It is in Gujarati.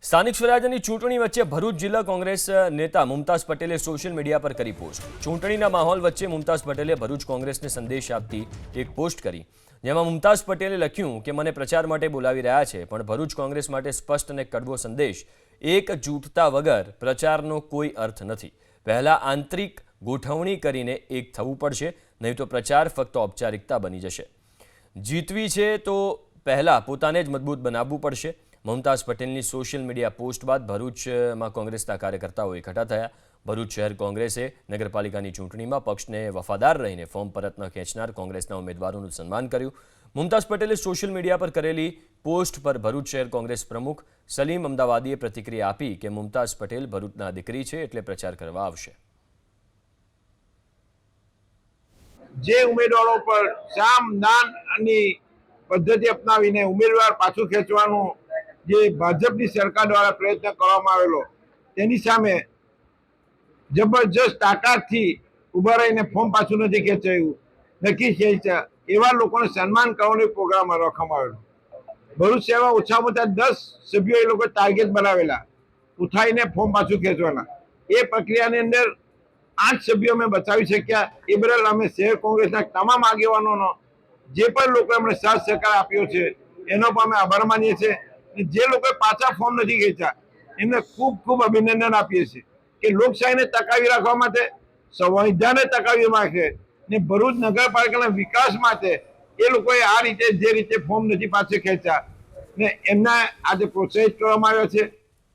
સ્થાનિક સ્વરાજ્યની ચૂંટણી વચ્ચે ભરૂચ જિલ્લા કોંગ્રેસ નેતા મુમતાઝ પટેલે સોશિયલ મીડિયા પર કરી પોસ્ટ। ચૂંટણીના માહોલ વચ્ચે મુમતાઝ પટેલે ભરૂચ કોંગ્રેસને સંદેશ આપતી એક પોસ્ટ કરી, જેમાં મુમતાઝ પટેલે લખ્યું કે મને પ્રચાર માટે બોલાવી રહ્યા છે, પણ ભરૂચ કોંગ્રેસ માટે સ્પષ્ટ અને કડવો સંદેશ, એકજૂથતા વગર પ્રચારનો કોઈ અર્થ નથી। પહેલા આંતરિક ગોઠવણી કરીને એક થવું પડશે, નહીં તો પ્રચાર ફક્ત ઔપચારિકતા બની જશે। જીતવી છે તો પહેલા પોતાને જ મજબૂત બનાવવું પડશે। મુમતાઝ પટેલની સોશિયલ મીડિયા પોસ્ટ બાદ ભરૂચમાં કોંગ્રેસના કાર્યકર્તાઓ એકઠા થયા। ભરૂચ શહેર કોંગ્રેસે નગરપાલિકાની ચૂંટણીમાં પક્ષને વફાદાર રહીને ફોર્મ પરત ન ખેંચનાર કોંગ્રેસના ઉમેદવારોનું સન્માન કર્યું। મુમતાઝ પટેલે સોશિયલ મીડિયા પર કરેલી પોસ્ટ પર ભરૂચ શહેર કોંગ્રેસ પ્રમુખ સલીમ અમદાવાદીએ પ્રતિક્રિયા આપી કે મુમતાઝ પટેલ ભરૂચના દીકરી છે, એટલે પ્રચાર કરવા આવશે। જે ઉમેદવારો પર સામ દાન અને પદ્ધતિ અપનાવીને ઉમેદવાર પાછું ખેંચવાનું જે ભાજપની સરકાર દ્વારા પ્રયત્ન કરવામાં આવેલો, તેની સામે જબરજસ્ત તાકાતથી ઉભા રહીને ફોર્મ પાછું નથી ખેંચાયું, નક્કી ખેંચ્યા એવા લોકોને સન્માન કરવાનો પ્રોગ્રામ રાખવામાં આવેલો। ભરૂચ શહેરમાં ઓછામાં ઓછા 10 સભ્યો એ લોકો ટાર્ગેટ બનાવેલા ઉઠાઈને ફોર્મ પાછું ખેંચવાના। એ પ્રક્રિયાની અંદર 8 સભ્યો અમે બચાવી શક્યા। એ બદલ અમે શહેર કોંગ્રેસના તમામ આગેવાનોનો, જે પણ લોકો એમણે સાથ સહકાર આપ્યો છે, એનો પણ અમે આભાર માનીએ છીએ। જે લોકોએ પાછા ફોર્મ નથી ખેંચ્યા એમને ખૂબ ખૂબ અભિનંદન આપીએ છીએ કે લોકશાહીને ટકાવી રાખવા માટે, સંવિધાનને ટકાવી રાખે ને ભરૂચ નગરપાલિકાના વિકાસ માટે એ લોકોએ આ રીતે જે રીતે ફોર્મ નથી પાછા ખેંચ્યા ને એમના આજે પ્રોત્સાહિત કરવામાં આવ્યા છે।